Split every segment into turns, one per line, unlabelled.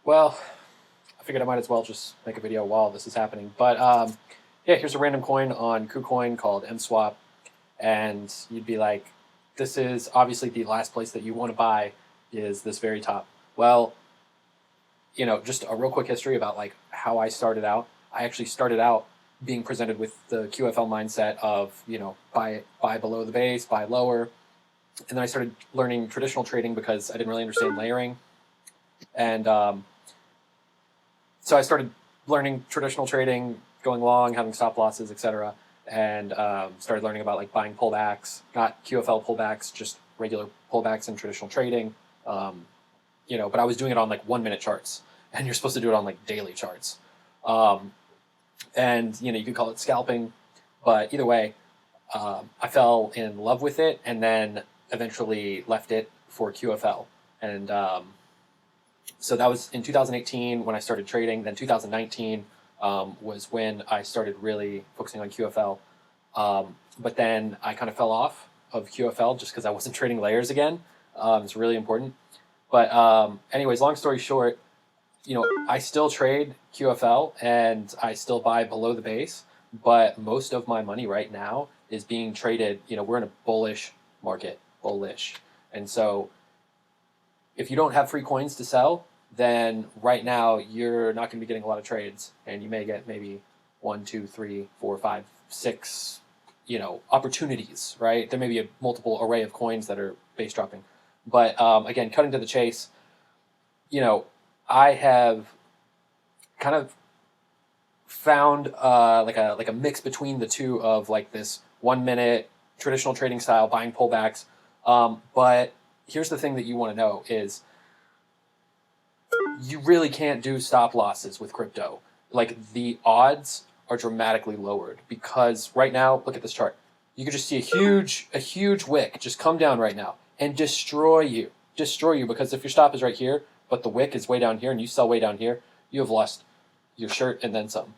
Well, I figured I might as well just make a video while this is happening. But yeah, here's a random coin on KuCoin called MSwap, and you'd be like, this is obviously the last place that you want to buy is this very top. Well, just a real quick history about like how I started out. I actually started out being presented with the QFL mindset of, buy below the base, buy lower. And then I started learning traditional trading because I didn't really understand layering. And so I started learning traditional trading, going long, having stop losses, etc. And started learning about like buying pullbacks, not QFL pullbacks, just regular pullbacks in traditional trading. But I was doing it on like 1 minute charts, and you're supposed to do it on like daily charts. And you could call it scalping, but either way, I fell in love with it, and then eventually left it for QFL. And so that was in 2018 when I started trading. Then 2019 was when I started really focusing on QFL. But then I kind of fell off of QFL just because I wasn't trading layers again. It's really important. But anyways, long story short, I still trade QFL and I still buy below the base, but most of my money right now is being traded. We're in a bullish market, bullish. And so if you don't have free coins to sell, then right now you're not going to be getting a lot of trades, and you may get maybe 1, 2, 3, 4, 5, 6, opportunities, right? There may be a multiple array of coins that are base dropping. But again, cutting to the chase, I have kind of found like a mix between the two of like this 1 minute traditional trading style, buying pullbacks. But here's the thing that you want to know is you really can't do stop losses with crypto. Like the odds are dramatically lowered because right now, look at this chart. You could just see a huge wick just come down right now and destroy you because if your stop is right here, but the wick is way down here and you sell way down here, you have lost your shirt and then some.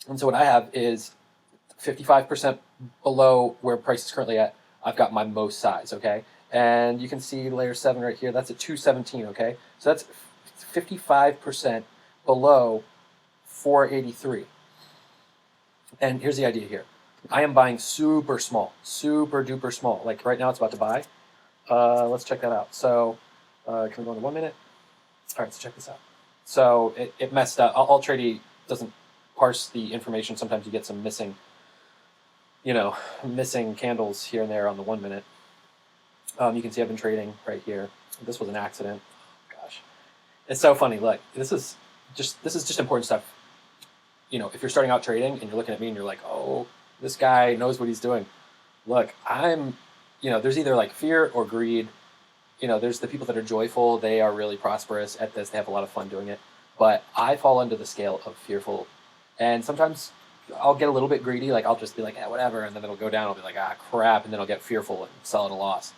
And so what I have is 55% below where price is currently at. I've got my most size, okay? And you can see layer 7 right here. That's at 217, okay? So that's 55% below 483. And here's the idea here. I am buying super small, super duper small. Like right now it's about to buy. Let's check that out. So can we go into 1 minute? All right, let's check this out. So it messed up. AllTrade doesn't parse the information. Sometimes you get some missing candles here and there on the 1 minute. You can see I've been trading right here. This was an accident. Gosh, it's so funny. Look, this is just important stuff. If you're starting out trading and you're looking at me and you're like, oh, this guy knows what he's doing. Look, there's either like fear or greed. There's the people that are joyful. They are really prosperous at this. They have a lot of fun doing it. But I fall under the scale of fearful. And sometimes I'll get a little bit greedy. Like I'll just be like, yeah, whatever. And then it'll go down. I'll be like, ah, crap. And then I'll get fearful and sell at a loss.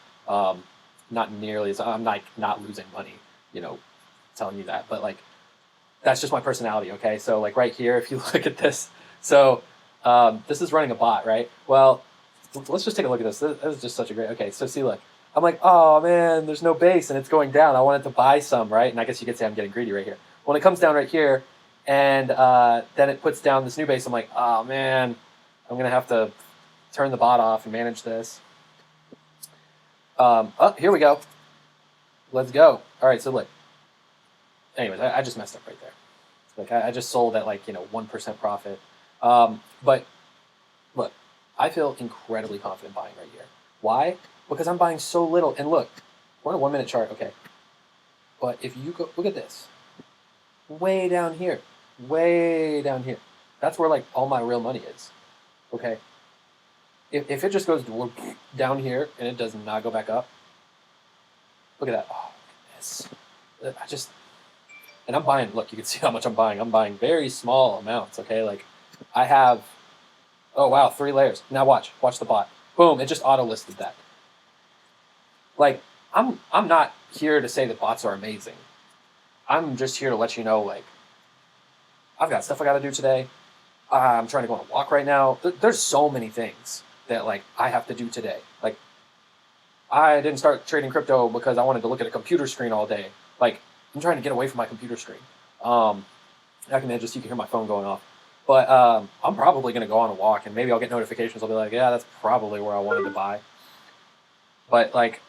Not nearly as, I'm like not losing money, telling you that. But like, that's just my personality, okay? So like right here, if you look at this. So this is running a bot, right? Well, let's just take a look at this. This is just such a great, okay, so see, look. I'm like, oh man, there's no base and it's going down. I wanted to buy some, right? And I guess you could say I'm getting greedy right here. When it comes down right here and then it puts down this new base, I'm like, oh man, I'm going to have to turn the bot off and manage this. Oh, here we go. Let's go. All right, so look. Anyways, I just messed up right there. Like I just sold at like, 1% profit. But look, I feel incredibly confident buying right here. Why? Because I'm buying so little. And look, we're on a 1 minute chart, okay. But if you go, look at this. Way down here. That's where like all my real money is, okay. If it just goes down here and it does not go back up, look at that. Oh, goodness. And I'm buying, look, you can see how much I'm buying. I'm buying very small amounts, okay. Like I have, oh wow, 3 layers. Now watch the bot. Boom, it just auto listed that. Like, I'm not here to say that bots are amazing. I'm just here to let you know, like, I've got stuff I got to do today. I'm trying to go on a walk right now. There's so many things that, like, I have to do today. Like, I didn't start trading crypto because I wanted to look at a computer screen all day. Like, I'm trying to get away from my computer screen. I can just, you can hear my phone going off. But I'm probably going to go on a walk, and maybe I'll get notifications. I'll be like, yeah, that's probably where I wanted to buy. But like,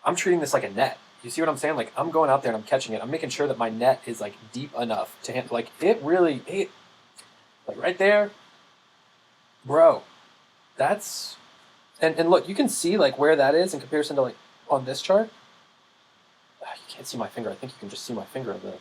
I'm treating this like a net. You see what I'm saying? Like, I'm going out there and I'm catching it. I'm making sure that my net is like deep enough to handle. Like, like right there, bro. That's and look, you can see like where that is in comparison to like on this chart. You can't see my finger. I think you can just see my finger on the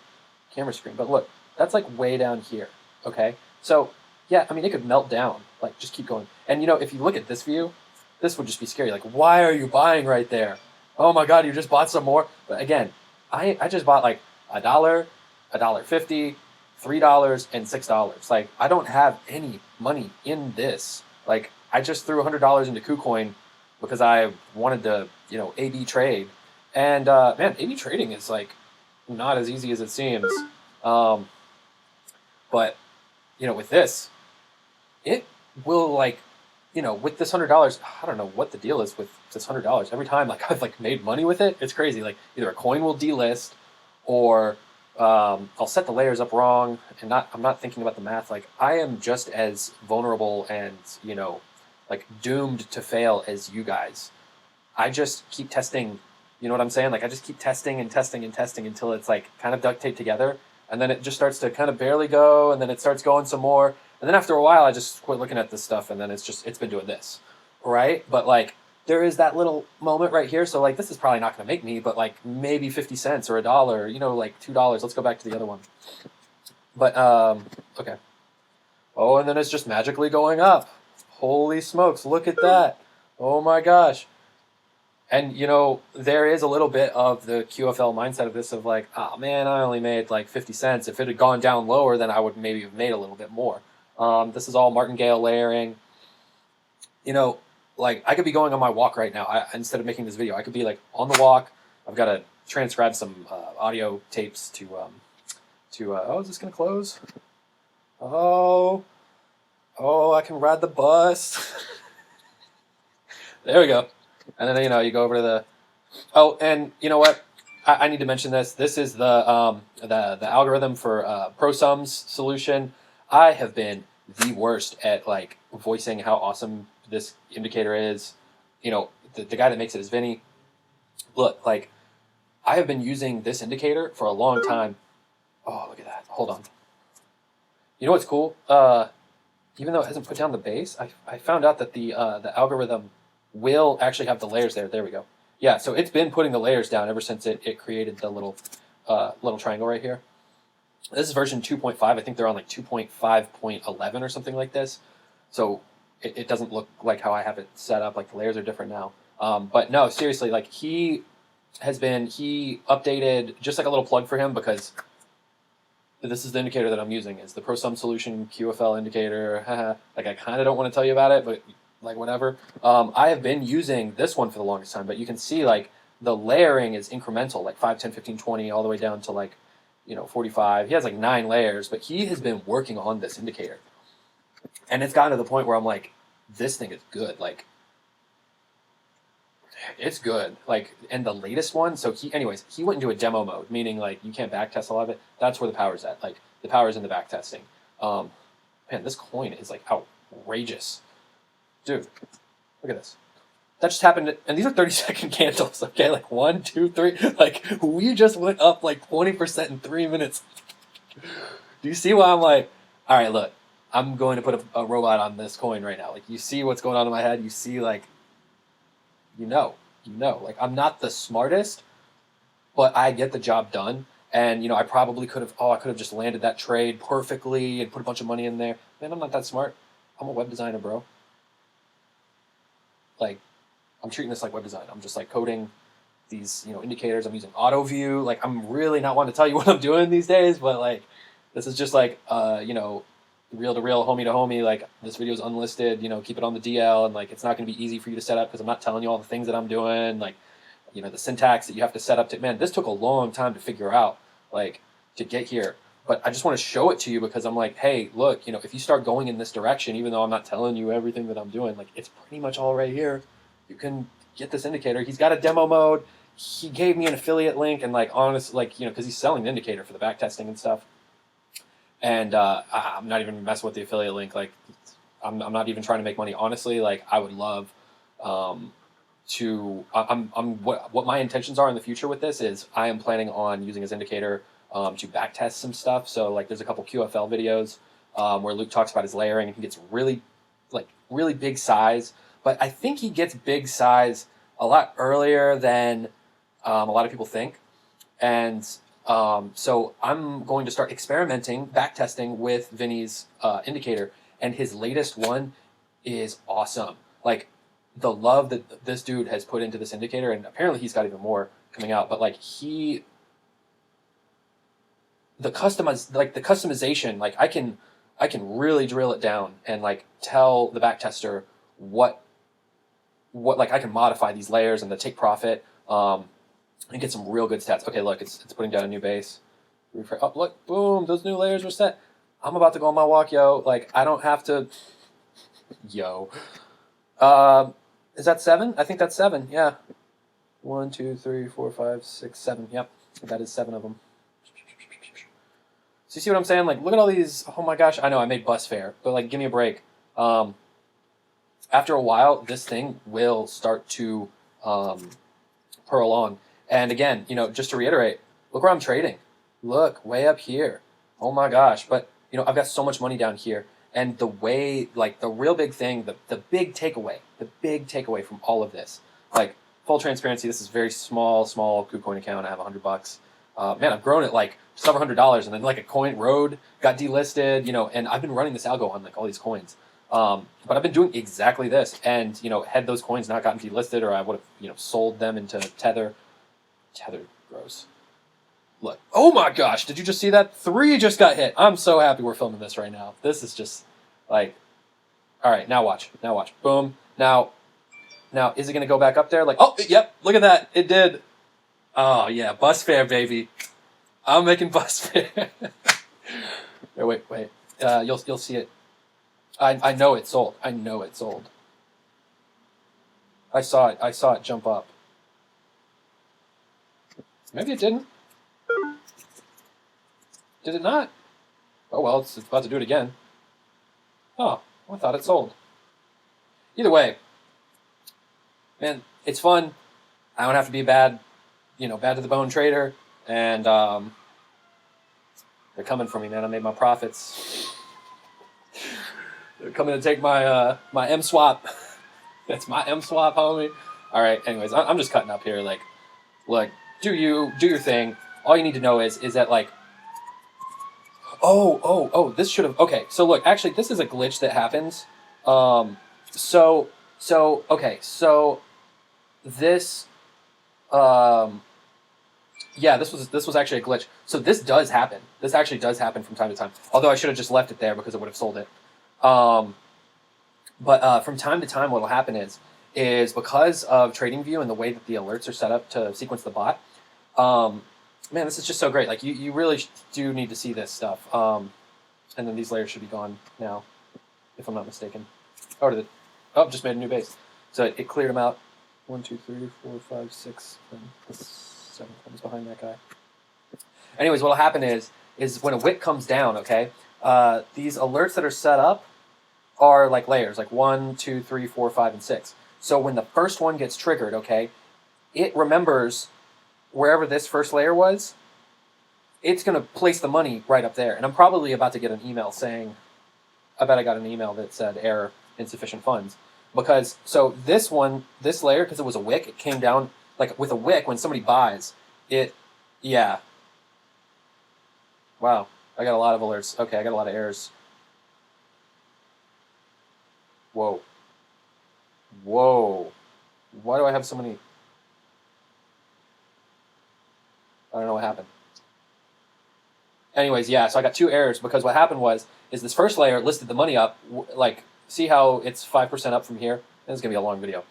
camera screen. But look, that's like way down here. Okay, so yeah, I mean it could melt down. Like, just keep going. And if you look at this view, this would just be scary. Like, why are you buying right there? Oh my God, you just bought some more. But again, I just bought like $1, $1.50, $3, and $6. Like, I don't have any money in this. Like, I just threw $100 into KuCoin because I wanted to, A/B trade. And man, A/B trading is like not as easy as it seems. But with this, it will like, with this $100, I don't know what the deal is with this $100. Every time like I've like made money with it, it's crazy. Like, either a coin will delist, or I'll set the layers up wrong, and I'm not thinking about the math. Like, I am just as vulnerable and like doomed to fail as you guys. I just keep testing. You know what I'm saying? Like, I just keep testing and testing and testing until it's like kind of duct taped together, and then it just starts to kind of barely go, and then it starts going some more. And then after a while, I just quit looking at this stuff, and then it's been doing this, right? But like, there is that little moment right here. So like, this is probably not going to make me, but like maybe 50 cents or $1, like $2. Let's go back to the other one. But okay. Oh, and then it's just magically going up. Holy smokes! Look at that. Oh my gosh. And there is a little bit of the QFL mindset of this, of like, oh man, I only made like 50 cents. If it had gone down lower, then I would maybe have made a little bit more. This is all martingale layering. Like, I could be going on my walk right now. Instead of making this video, I could be like on the walk. I've got to transcribe some audio tapes to oh, is this gonna close? Oh, I can ride the bus. There we go. And then you go over to the. Oh, and you know what? I need to mention this. This is the algorithm for ProSum's solution. I have been the worst at like voicing how awesome this indicator is. The guy that makes it is Vinny. Look, like, I have been using this indicator for a long time. Oh, look at that. Hold on. You know what's cool? Even though it hasn't put down the base, I found out that the algorithm will actually have the layers there. There we go. Yeah, so it's been putting the layers down ever since it created the little triangle right here. This is version 2.5. I think they're on like 2.5.11 or something like this. So it doesn't look like how I have it set up. Like, the layers are different now. But no, seriously, like, he updated, just like a little plug for him, because this is the indicator that I'm using. It's the ProSum Solution QFL indicator. Like, I kind of don't want to tell you about it, but like, whatever. I have been using this one for the longest time, but you can see like the layering is incremental, like 5, 10, 15, 20, all the way down to like 45. He has like 9 layers, but he has been working on this indicator, and it's gotten to the point where I'm like, this thing is good. Like, it's good. Like, and the latest one. So he went into a demo mode, meaning like you can't backtest a lot of it. That's where the power's at. Like, the power's in the backtesting. Man, this coin is like outrageous. Dude, look at this. That just happened, and these are 30-second candles, okay? Like, 1, 2, 3. Like, we just went up like 20% in 3 minutes. Do you see why I'm like, all right, look, I'm going to put a robot on this coin right now. Like, you see what's going on in my head? You see, like, like, I'm not the smartest, but I get the job done. And, I probably could have just landed that trade perfectly and put a bunch of money in there. Man, I'm not that smart. I'm a web designer, bro. Like, I'm treating this like web design. I'm just like coding these, indicators. I'm using auto view. Like, I'm really not wanting to tell you what I'm doing these days, but like, this is just like, reel to reel, homie to homie. Like, this video is unlisted, keep it on the DL, and like, it's not going to be easy for you to set up because I'm not telling you all the things that I'm doing. Like, the syntax that you have to set up to, man, this took a long time to figure out, like, to get here. But I just want to show it to you because I'm like, hey, look, if you start going in this direction, even though I'm not telling you everything that I'm doing, like, it's pretty much all right here. You can get this indicator. He's got a demo mode. He gave me an affiliate link, and like, honestly, like, because he's selling the indicator for the back testing and stuff. And I'm not even messing with the affiliate link. Like, I'm not even trying to make money. Honestly, like, I would love what my intentions are in the future with this is I am planning on using as indicator to back test some stuff. So like there's a couple QFL videos where Luke talks about his layering and he gets really big size, but I think he gets big size a lot earlier than a lot of people think. And so I'm going to start experimenting, back testing with Vinny's indicator, and his latest one is awesome. Like the love that this dude has put into this indicator, and apparently he's got even more coming out. But like the customization, like I can really drill it down and like tell the back tester what like I can modify these layers and the take profit. And get some real good stats. Okay, look, it's putting down a new base. Oh, look, boom, those new layers are set. I'm about to go on my walk, yo. Like, I don't have to... Yo. Is that 7? I think that's 7, yeah. 1, 2, 3, 4, 5, 6, 7. Yep, that is 7 of them. So you see what I'm saying? Like, look at all these... Oh my gosh, I know, I made bus fare. But, like, give me a break. After a while, this thing will start to purl on. And again, you know, just to reiterate, look where I'm trading. Look, way up here. Oh my gosh. But, you know, I've got so much money down here. And the way, like, the real big thing, the big takeaway from all of this, like, full transparency, this is a very small KuCoin account. I have $100. Man, I've grown it, like, several $100s. And then, like, a coin road got delisted, you know, and I've been running this algo on, like, all these coins. But I've been doing exactly this. And, you know, had those coins not gotten delisted, or I would have, you know, sold them into Tether. Tether, gross. Look. Oh my gosh, did you just see that? 3 just got hit. I'm so happy we're filming this right now. This is just, like... Alright, now watch. Now watch. Boom. Now, is it going to go back up there? Like, oh, yep, look at that. It did. Oh, yeah, bus fare, baby. I'm making bus fare. Wait. You'll see it. I know it sold. I know it sold. I saw it jump up. Maybe it didn't. Did it not? Oh well, it's about to do it again. Oh, I thought it sold. Either way, man, it's fun. I don't have to be bad to the bone trader, and they're coming for me, man. I made my profits. They're coming to take my my M swap. That's my M swap, homie. All right. Anyways, I'm just cutting up here. Like, look. Do your thing. All you need to know is that, like, this should have, okay, so look, actually, this is a glitch that happens. Okay, so this, yeah, this was actually a glitch. So this does happen. This actually does happen from time to time. Although I should have just left it there because it would have sold it. But from time to time, what will happen is because of TradingView and the way that the alerts are set up to sequence the bot, man, this is just so great. Like, you really do need to see this stuff. And then these layers should be gone now, if I'm not mistaken. Just made a new base. So it cleared them out. 1, 2, 3, 4, 5, 6, and 7 comes behind that guy. Anyways, what'll happen is when a wick comes down, okay, these alerts that are set up are like layers, like 1, 2, 3, 4, 5, and 6. So when the first one gets triggered, okay, it remembers wherever this first layer was, it's going to place the money right up there. And I'm probably about to get an email saying, I bet I got an email that said error, insufficient funds. Because, so this layer, because it was a wick, it came down, like with a wick, when somebody buys, yeah. Wow, I got a lot of alerts. Okay, I got a lot of errors. Whoa. Why do I have so many? I don't know what happened. Anyways, yeah, so I got 2 errors because what happened is this first layer listed the money up, like, see how it's 5% up from here? This is going to be a long video.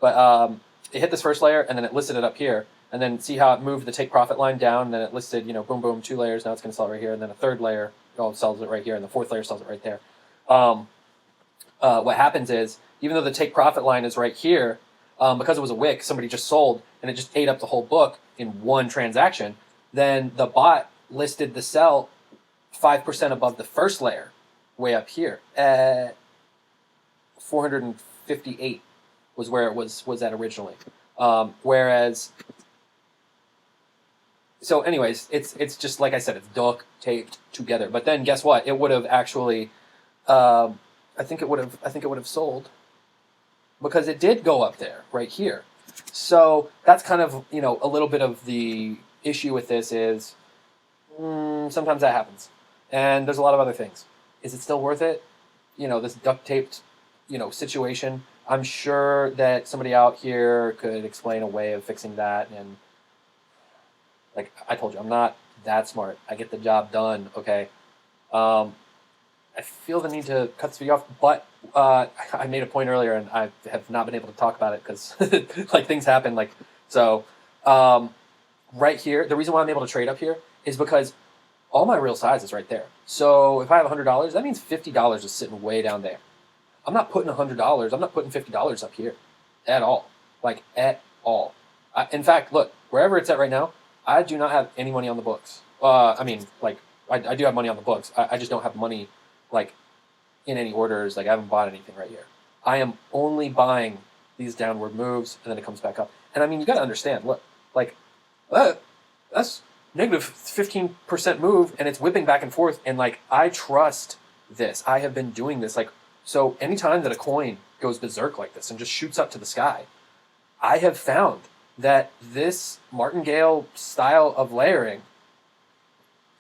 But it hit this first layer, and then it listed it up here. And then see how it moved the take profit line down, and then it listed, you know, boom, boom, 2 layers, now it's going to sell it right here. And then a third layer, sells it right here, and the 4th layer sells it right there. What happens is, even though the take profit line is right here, because it was a wick, somebody just sold, and it just ate up the whole book in one transaction, then the bot listed the sell 5% above the first layer, way up here at 458 was where it was at originally. Whereas, so anyways, it's just like I said, it's duct taped together. But then guess what? It would have actually, I think it would have sold because it did go up there right here. So that's kind of, you know, a little bit of the issue with this is sometimes that happens. And there's a lot of other things. Is it still worth it? You know, this duct taped, you know, situation. I'm sure that somebody out here could explain a way of fixing that. And like I told you, I'm not that smart. I get the job done, okay? I feel the need to cut this video off, but I made a point earlier, and I have not been able to talk about it because like things happen. Like so, right here, the reason why I'm able to trade up here is because all my real size is right there. So if I have $100, that means $50 is sitting way down there. I'm not putting $100. I'm not putting $50 up here at all. Like at all. In fact, look, wherever it's at right now, I do not have any money on the books. I mean, like I do have money on the books. I just don't have money like in any orders. Like I haven't bought anything right here. I am only buying these downward moves, and then it comes back up. And I mean, you got to understand. Look, like that's negative 15% move, and it's whipping back and forth. And like I trust this. I have been doing this. Like so, anytime that a coin goes berserk like this and just shoots up to the sky, I have found that this martingale style of layering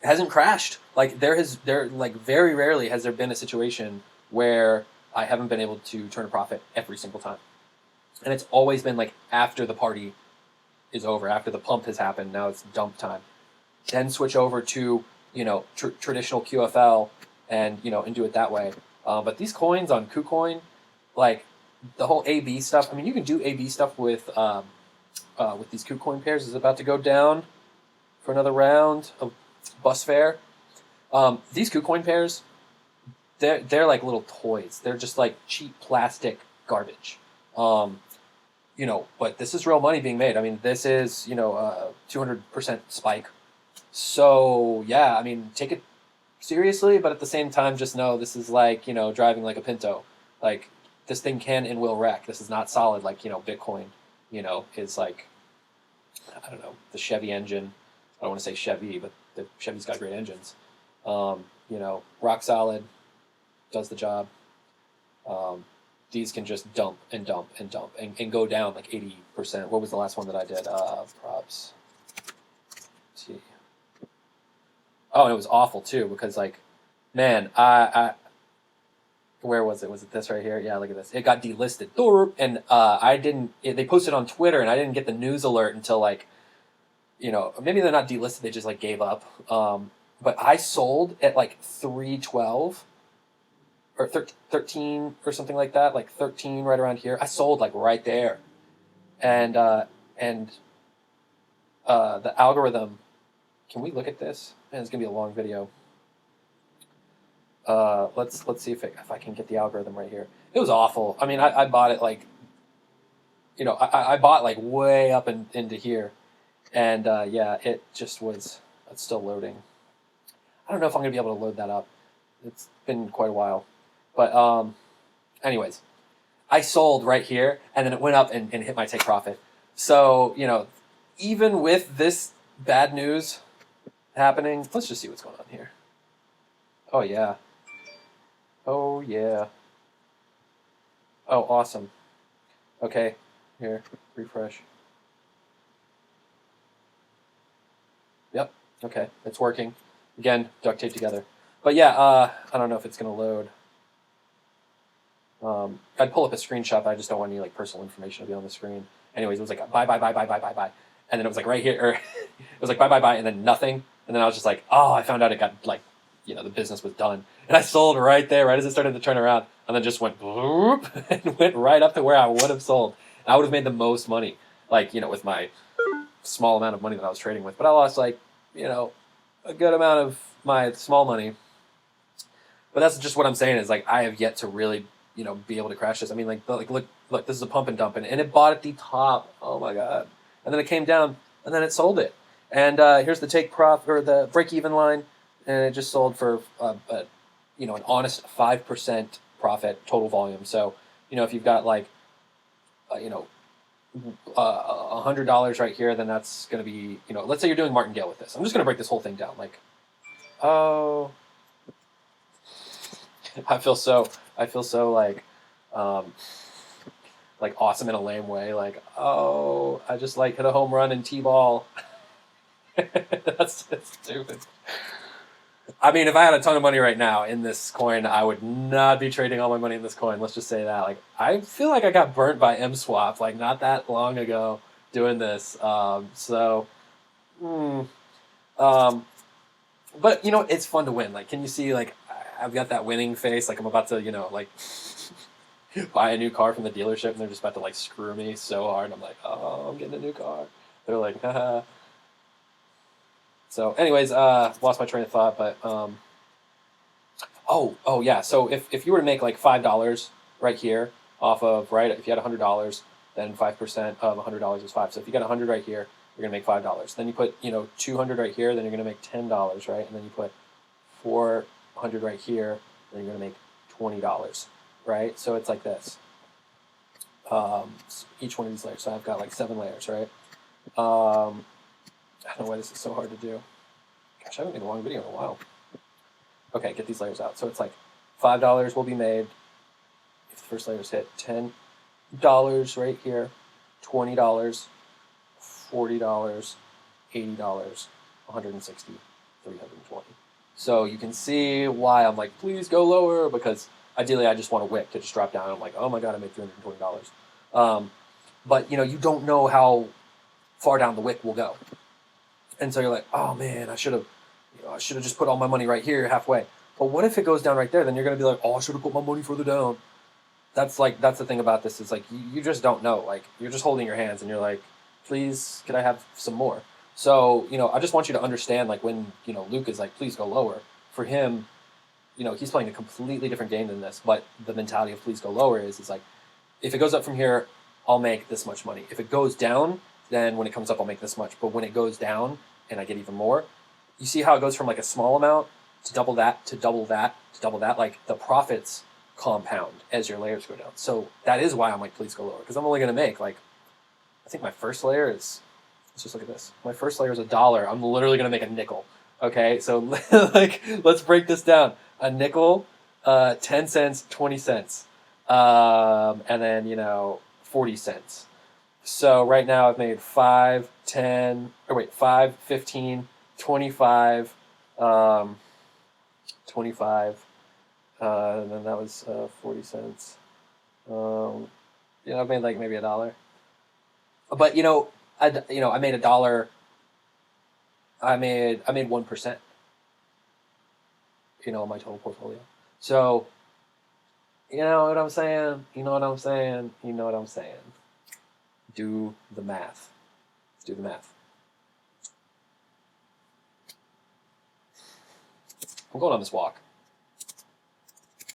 hasn't crashed. Like there like very rarely has there been a situation where I haven't been able to turn a profit every single time. And it's always been like after the party is over, after the pump has happened, now it's dump time. Then switch over to, you know, traditional QFL and, you know, and do it that way. But these coins on KuCoin, like the whole AB stuff, I mean, you can do AB stuff with these KuCoin pairs. Is about to go down for another round of bus fare. These KuCoin pairs, they're like little toys. They're just like cheap plastic garbage. You know, but this is real money being made. I mean, this is, you know, 200% spike. So yeah, I mean, take it seriously, but at the same time, just know this is like, you know, driving like a Pinto. Like this thing can and will wreck. This is not solid like, you know, Bitcoin, you know, is like, I don't know, the Chevy engine. I don't want to say Chevy, but the Chevy's got great engines. You know, rock solid, does the job. These can just dump and dump and dump and go down like 80%. What was the last one that I did? Props. Let's see. Oh, and it was awful too because like, man, I where was it? Was it this right here? Yeah, look at this. It got delisted, and I didn't. They posted on Twitter, and I didn't get the news alert until like, you know, maybe they're not delisted. They just like gave up. But I sold at like 312 or 13 or something like that, like 13 right around here. I sold like right there, and the algorithm. Can we look at this? Man, it's gonna be a long video. Let's see if I can get the algorithm right here. It was awful. I mean, I bought it like, you know, I bought like way up into here, and yeah, it just was. It's still loading. I don't know if I'm gonna be able to load that up. It's been quite a while, but anyways, I sold right here, and then it went up and hit my take profit. So you know, even with this bad news happening, let's just see what's going on here. Oh yeah. Oh yeah. Oh, awesome. Okay, here, refresh. Yep, okay, it's working. Again, duct tape together. But yeah, I don't know if it's gonna load. I'd pull up a screenshot, but I just don't want any like personal information to be on the screen. Anyways, it was like buy, and then it was like right here, or it was like buy, and then nothing, and then I was just like, oh, I found out it got like, you know, the business was done, and I sold right there, right as it started to turn around, and then just went boop, and went right up to where I would have sold. I would have made the most money, like, you know, with my small amount of money that I was trading with, but I lost like, you know, a good amount of my small money. But that's just what I'm saying is like I have yet to really, you know, be able to crash this. I mean, like look, this is a pump and dump, and it bought at the top. Oh my god! And then it came down, and then it sold it. And here's the take profit or the break even line. and it just sold for an honest 5% profit total volume. So if you've got like $100 right here, then that's going to be let's say you're doing martingale with this. I'm just going to break this whole thing down. Like, oh, I feel so um, like awesome in a lame way. Like, oh, I just like hit a home run in T-ball. That's stupid. I mean, if I had a ton of money right now in this coin, I would not be trading all my money in this coin. Let's just say that. Like, I feel like I got burnt by MSwap like not that long ago doing this. But it's fun to win. Like, can you see? Like, I've got that winning face. Like, I'm about to like buy a new car from the dealership, and they're just about to like screw me so hard. I'm like, oh, I'm getting a new car. They're like, haha. So, anyways, lost my train of thought, but oh yeah. So if you were to make like $5 right here off of if you had $100, then 5% of $100 is 5. So if you got 100 right here, you're gonna make $5. Then you put 200 right here, then you're gonna make $10, right? And then you put 400 right here, then you're gonna make $20, right? So it's like this. Each one of these layers. So I've got like 7 layers, right? I don't know why this is so hard to do. Gosh, I haven't made a long video in a while. Okay, get these layers out. So it's like $5 will be made if the first layer's hit. $10 right here, $20, $40, $80, 160, 320. So you can see why I'm like, please go lower, because ideally I just want a wick to just drop down. I'm like, oh my god, I made $320. But you don't know how far down the wick will go, and so you're like, oh man, I should have just put all my money right here halfway. But what if it goes down right there? Then you're gonna be like, oh, I should have put my money further down. That's the thing about this, is like you just don't know. Like, you're just holding your hands and you're like, please, could I have some more? So I just want you to understand, like, when Luc is like, please go lower. For him, he's playing a completely different game than this. But the mentality of please go lower is like, if it goes up from here, I'll make this much money. If it goes down, then when it comes up, I'll make this much. But when it goes down and I get even more, you see how it goes from like a small amount to double that, to double that, to double that. Like, the profits compound as your layers go down. So that is why I'm like, please go lower, because I'm only going to make like, I think my first layer is, let's just look at this. My first layer is $1. I'm literally going to make a nickel. Okay, so like, let's break this down. A nickel, 10 cents, 20 cents, and then 40 cents. So right now I've made 5, 15, 25, 25, and then that was 40 cents. I've made like maybe $1. But I made $1. I made 1%. On my total portfolio. So you know what I'm saying? You know what I'm saying? You know what I'm saying? Do the math. Let's do the math. I'm going on this walk.